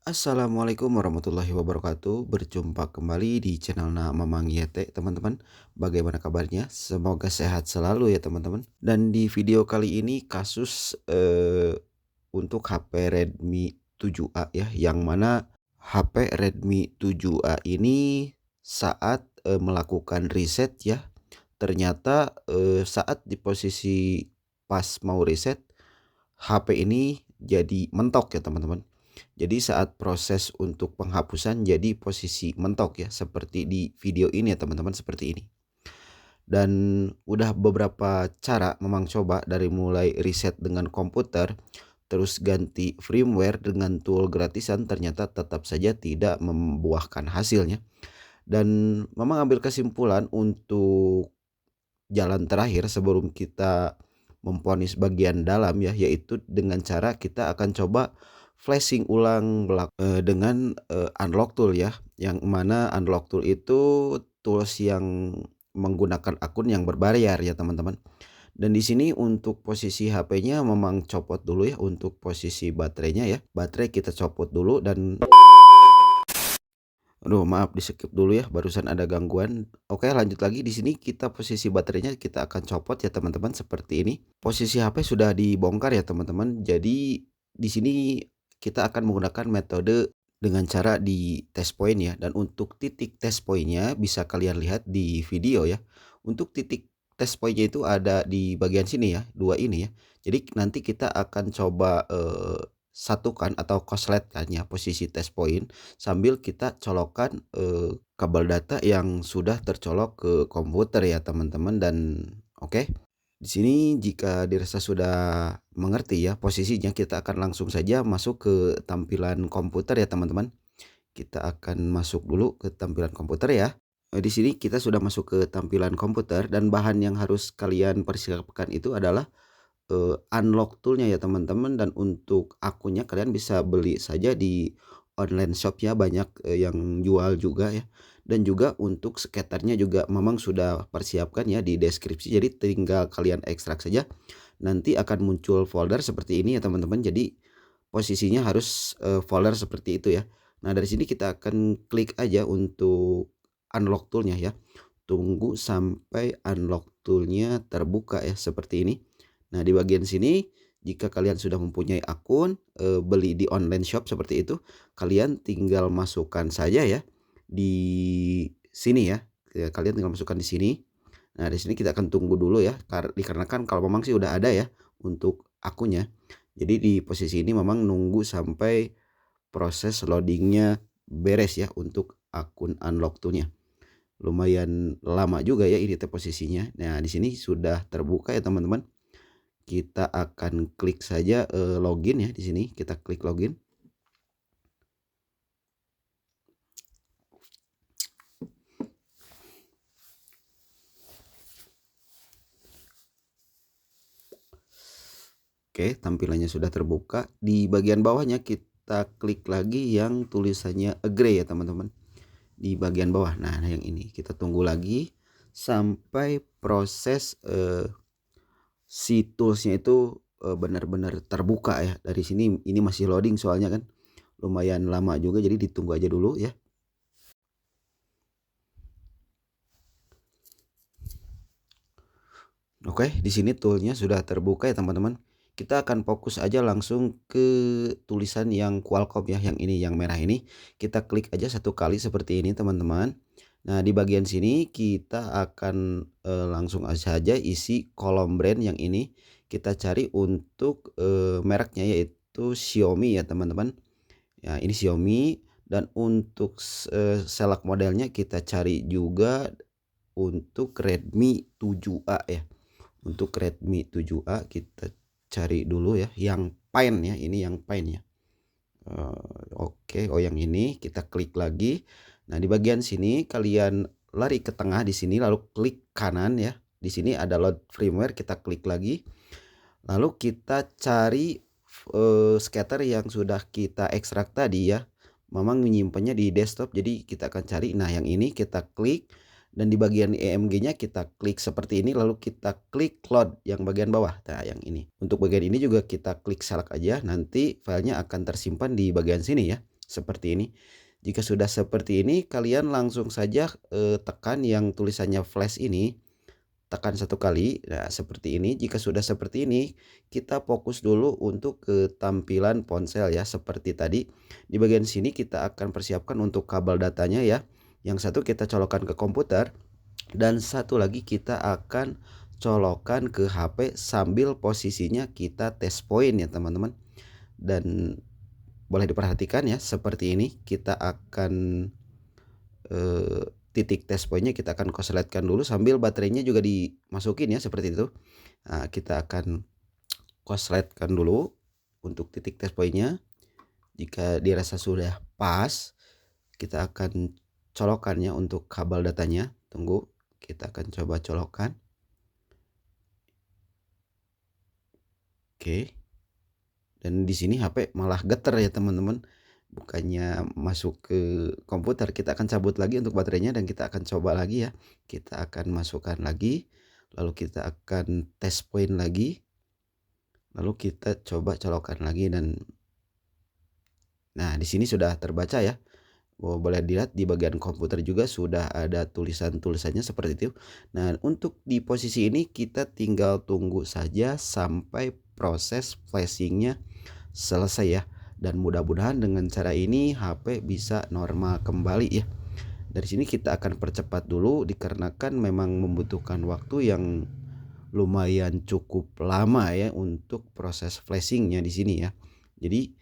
Assalamualaikum warahmatullahi wabarakatuh. Berjumpa kembali di channel Mamang Yete, teman-teman. Bagaimana kabarnya? Semoga sehat selalu ya, teman-teman. Dan di video kali ini kasus untuk HP Redmi 7A ya, yang mana HP Redmi 7A ini saat melakukan reset ya, ternyata saat di posisi pas mau reset, HP ini jadi mentok ya, teman-teman. Jadi saat proses untuk penghapusan jadi posisi mentok ya, seperti di video ini ya teman-teman, seperti ini. Dan udah beberapa cara memang coba, dari mulai reset dengan komputer, terus ganti firmware dengan tool gratisan, ternyata tetap saja tidak membuahkan hasilnya. Dan memang ambil kesimpulan untuk jalan terakhir sebelum kita memvonis bagian dalam ya, yaitu dengan cara kita akan coba flashing ulang dengan unlock tool ya, yang mana unlock tool itu tools yang menggunakan akun yang berbayar ya, teman-teman. Dan di sini untuk posisi HP-nya memang copot dulu ya, untuk posisi baterainya ya. Baterai kita copot dulu dan aduh, maaf, di-skip dulu ya, barusan ada gangguan. Oke, lanjut lagi. Di sini kita posisi baterainya kita akan copot ya, teman-teman, seperti ini. Posisi HP sudah dibongkar ya, teman-teman. Jadi di sini kita akan menggunakan metode dengan cara di test point ya. Dan untuk titik test point-nya bisa kalian lihat di video ya. Untuk titik test point-nya itu ada di bagian sini ya, dua ini ya. Jadi nanti kita akan coba satukan atau korsletkan ya posisi test point, sambil kita colokkan kabel data yang sudah tercolok ke komputer ya, teman-teman. Dan oke, di sini jika dirasa sudah mengerti ya posisinya, kita akan langsung saja masuk ke tampilan komputer ya, teman-teman. Kita akan masuk dulu ke tampilan komputer ya. Di sini kita sudah masuk ke tampilan komputer, dan bahan yang harus kalian persiapkan itu adalah unlock toolnya ya, teman-teman. Dan untuk akunnya kalian bisa beli saja di online shop ya, banyak yang jual juga ya. Dan juga untuk skaternya juga memang sudah persiapkan ya di deskripsi, jadi tinggal kalian ekstrak saja, nanti akan muncul folder seperti ini ya, teman-teman. Jadi posisinya harus folder seperti itu ya. Nah, dari sini kita akan klik aja untuk unlock toolnya ya. Tunggu sampai unlock toolnya terbuka ya, seperti ini. Nah, di bagian sini jika kalian sudah mempunyai akun beli di online shop seperti itu, kalian tinggal masukkan saja ya di sini ya. Kalian tinggal masukkan di sini. Nah, di sini kita akan tunggu dulu ya, dikarenakan kalau memang sih udah ada ya untuk akunnya. Jadi di posisi ini memang nunggu sampai proses loadingnya beres ya untuk akun unlock toolnya. Lumayan lama juga ya ini posisinya. Nah, di sini sudah terbuka ya, teman-teman. Kita akan klik saja login ya, di sini kita klik login. Oke, tampilannya sudah terbuka. Di bagian bawahnya kita klik lagi yang tulisannya agree ya, teman-teman. Di bagian bawah. Nah, yang ini kita tunggu lagi sampai proses si toolsnya itu benar-benar terbuka ya. Dari sini ini masih loading soalnya kan lumayan lama juga, jadi ditunggu aja dulu ya. Oke, di sini toolnya sudah terbuka ya, teman-teman. Kita akan fokus aja langsung ke tulisan yang Qualcomm ya, yang ini, yang merah ini. Kita klik aja satu kali seperti ini, teman-teman. Nah, di bagian sini kita akan langsung saja isi kolom brand yang ini. Kita cari untuk mereknya, yaitu Xiaomi ya, teman-teman. Ya, ini Xiaomi. Dan untuk select modelnya kita cari juga untuk Redmi 7A ya. Untuk Redmi 7A kita cari dulu ya yang Pine ya, ini yang Pine ya. Oke, oh yang ini kita klik lagi. Nah, di bagian sini kalian lari ke tengah di sini, lalu klik kanan ya. Di sini ada load firmware, kita klik lagi. Lalu kita cari scatter yang sudah kita ekstrak tadi ya. Memang menyimpannya di desktop, jadi kita akan cari. Nah, yang ini kita klik, dan di bagian EMG-nya kita klik seperti ini, lalu kita klik load yang bagian bawah. Nah, yang ini. Untuk bagian ini juga kita klik select aja, nanti filenya akan tersimpan di bagian sini ya. seperti ini. Jika sudah seperti ini, kalian langsung saja tekan yang tulisannya flash ini, tekan satu kali. Nah, seperti ini. Jika sudah seperti ini, kita fokus dulu untuk ke tampilan ponsel ya. Seperti tadi, di bagian sini kita akan persiapkan untuk kabel datanya ya. Yang satu kita colokkan ke komputer, dan satu lagi kita akan colokkan ke HP sambil posisinya kita test point ya teman-teman. Dan boleh diperhatikan ya, seperti ini kita akan titik test pointnya kita akan korsletkan dulu sambil baterainya juga dimasukin ya, seperti itu. Nah, kita akan korsletkan dulu untuk titik test pointnya. Jika dirasa sudah pas, kita akan colokannya untuk kabel datanya. Tunggu, kita akan coba colokkan. Oke. Dan di sini HP malah geter ya teman-teman. Bukannya masuk ke komputer, kita akan cabut lagi untuk baterainya dan kita akan coba lagi ya. Kita akan masukkan lagi, lalu kita akan test point lagi, lalu kita coba colokkan lagi. Dan nah, di sini sudah terbaca ya. Boleh dilihat di bagian komputer juga sudah ada tulisan-tulisannya seperti itu. Nah, untuk di posisi ini kita tinggal tunggu saja sampai proses flashingnya selesai ya. Dan mudah-mudahan dengan cara ini HP bisa normal kembali ya. Dari sini kita akan percepat dulu dikarenakan memang membutuhkan waktu yang lumayan cukup lama ya untuk proses flashingnya di sini ya. Jadi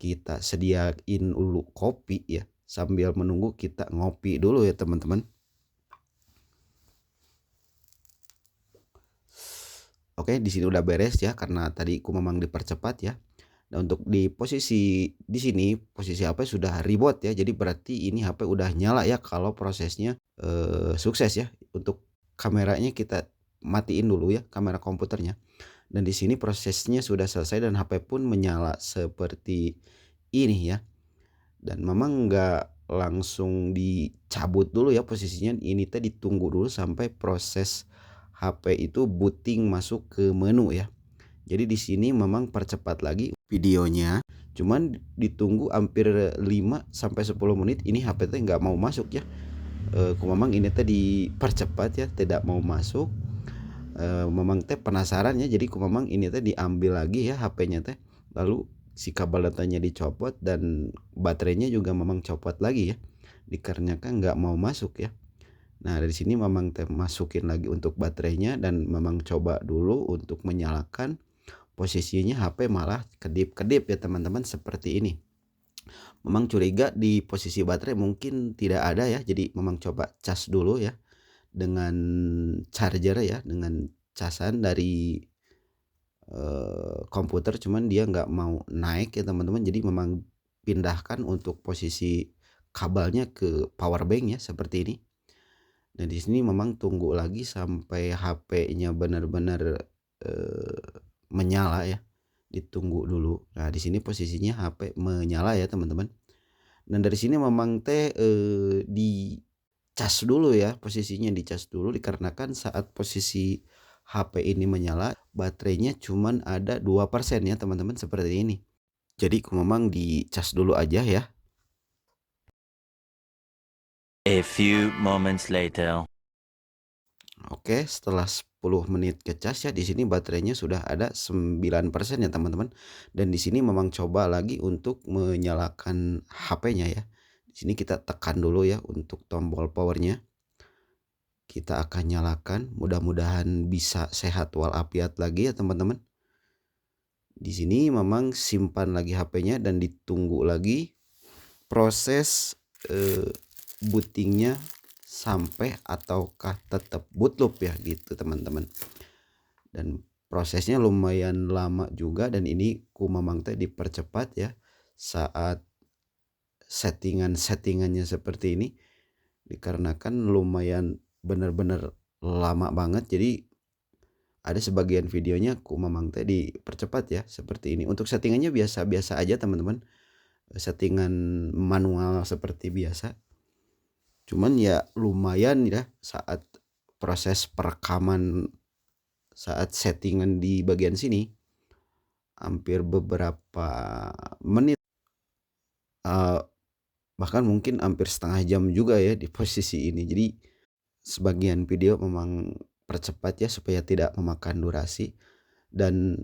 kita sediain dulu kopi ya, sambil menunggu kita ngopi dulu ya teman-teman. Oke, di sini udah beres ya karena tadi aku memang dipercepat ya. Nah, untuk di posisi di sini posisi HP sudah reboot ya. Jadi berarti ini HP udah nyala ya kalau prosesnya sukses ya. Untuk kameranya kita matiin dulu ya, kamera komputernya. Dan di sini prosesnya sudah selesai dan HP pun menyala seperti ini ya. Dan memang nggak langsung dicabut dulu ya posisinya, ini teh ditunggu dulu sampai proses HP itu booting masuk ke menu ya. Jadi di sini memang percepat lagi videonya, cuman ditunggu hampir 5 sampai 10 menit ini HP teh nggak mau masuk ya. Memang ini teh dipercepat ya, tidak mau masuk. Memang teh penasaran ya, jadi memang ini teh diambil lagi ya HP-nya teh, lalu si kabel datanya dicopot dan baterainya juga memang copot lagi ya, dikarenakan nggak mau masuk ya. Nah, dari sini memang teh masukin lagi untuk baterainya dan memang coba dulu untuk menyalakan, posisinya HP malah kedip-kedip ya teman-teman seperti ini. Memang curiga di posisi baterai mungkin tidak ada ya, jadi memang coba cas dulu ya dengan charger ya, dengan casan dari komputer, cuman dia nggak mau naik ya teman-teman. Jadi memang pindahkan untuk posisi kabelnya ke power bank ya, seperti ini. Nah, di sini memang tunggu lagi sampai HP-nya benar-benar menyala ya, ditunggu dulu. Nah, di sini posisinya HP menyala ya teman-teman. Dan dari sini memang dicas dulu ya, posisinya dicas dulu dikarenakan saat posisi HP ini menyala baterainya cuman ada 2% ya teman-teman, seperti ini. Jadi memang dicas dulu aja ya. A few moments later. Oke, setelah 10 menit ngecas ya, di sini baterainya sudah ada 9% ya teman-teman. Dan di sini memang coba lagi untuk menyalakan HP-nya ya. Di sini kita tekan dulu ya untuk tombol powernya. Kita akan nyalakan, mudah-mudahan bisa sehat walafiat lagi ya teman-teman. Di sini memang simpan lagi HP-nya dan ditunggu lagi proses bootingnya sampai ataukah tetap boot loop ya gitu teman-teman. Dan prosesnya lumayan lama juga, dan ini ku memang teh dipercepat ya saat settingannya seperti ini, dikarenakan lumayan bener-bener lama banget. Jadi ada sebagian videonya ku memang teh dipercepat ya seperti ini. Untuk settingannya biasa-biasa aja teman-teman, settingan manual seperti biasa. Cuman ya lumayan ya saat proses perekaman, saat settingan di bagian sini hampir beberapa menit. eee, bahkan mungkin hampir setengah jam juga ya di posisi ini. Jadi sebagian video memang percepat ya supaya tidak memakan durasi, dan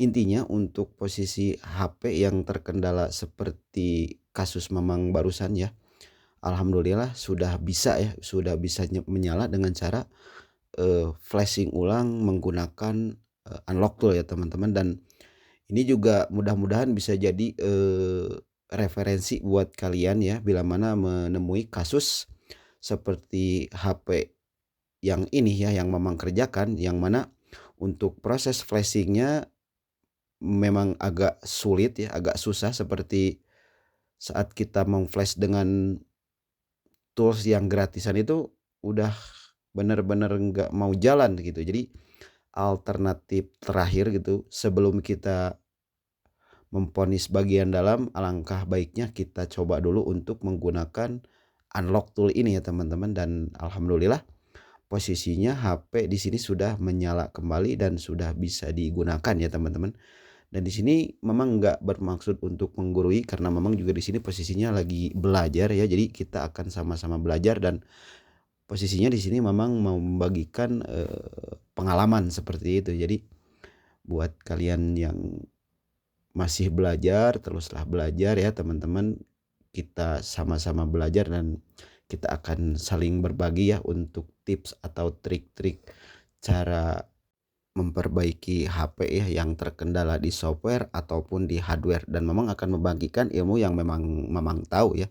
intinya untuk posisi HP yang terkendala seperti kasus Mamang barusan ya, alhamdulillah sudah bisa ya, sudah bisa menyala dengan cara, flashing ulang menggunakan, unlock tool ya teman-teman. Dan ini juga mudah-mudahan bisa jadi, referensi buat kalian ya bila mana menemui kasus seperti HP yang ini ya, yang Mamang kerjakan, yang mana untuk proses flashing-nya memang agak sulit ya, agak susah seperti saat kita meng-flash dengan tools yang gratisan itu udah bener-bener nggak mau jalan gitu. Jadi alternatif terakhir gitu sebelum kita memvonis bagian dalam, alangkah baiknya kita coba dulu untuk menggunakan unlock tool ini ya teman-teman. Dan alhamdulillah posisinya HP di sini sudah menyala kembali dan sudah bisa digunakan ya teman-teman. Dan di sini memang nggak bermaksud untuk menggurui karena memang juga di sini posisinya lagi belajar ya. Jadi kita akan sama-sama belajar, dan posisinya di sini memang mau membagikan, pengalaman seperti itu. Jadi buat kalian yang masih belajar, teruslah belajar ya teman-teman. Kita sama-sama belajar dan kita akan saling berbagi ya untuk tips atau trik-trik cara memperbaiki HP ya yang terkendala di software ataupun di hardware, dan Mamang akan membagikan ilmu yang memang Mamang tahu ya,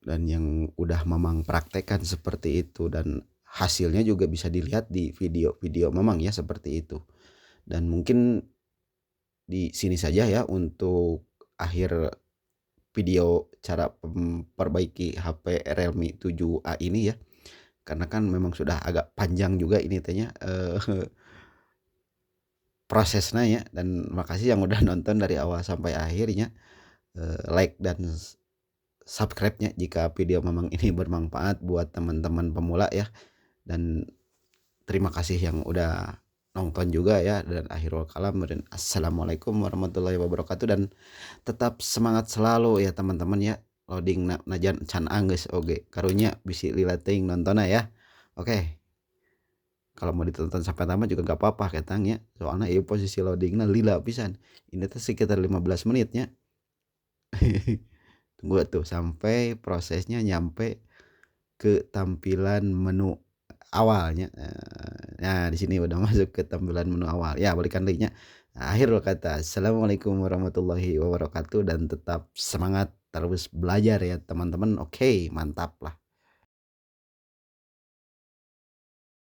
dan yang udah Mamang praktekkan seperti itu, dan hasilnya juga bisa dilihat di video-video Mamang ya seperti itu. Dan mungkin di sini saja ya untuk akhir video cara memperbaiki HP Realme 7A ini ya. Karena kan memang sudah agak panjang juga ini tanya prosesnya ya, dan makasih yang udah nonton dari awal sampai akhirnya, like dan subscribe-nya jika video memang ini bermanfaat buat teman-teman pemula ya. Dan terima kasih yang udah nonton juga ya, dan akhirul kalam dan assalamualaikum warahmatullahi wabarakatuh. Dan tetap semangat selalu ya teman-teman ya. Loading najan can anggeus oge karunya bisi lila teuing nontonna ya. Oke. Kalau mau ditonton sampai tamat juga nggak apa-apa ketangnya. Soalnya ieu posisi loadingna lila pisan. Ini tuh sekitar 15 menitnya. Tunggu tuh sampai prosesnya nyampe ke tampilan menu awalnya. Nah, di sini udah masuk ke tampilan menu awal. Ya, balikan deui nya. Nah, akhirul kata, assalamualaikum warahmatullahi wabarakatuh, dan tetap semangat terus belajar ya teman-teman. Oke, mantap lah.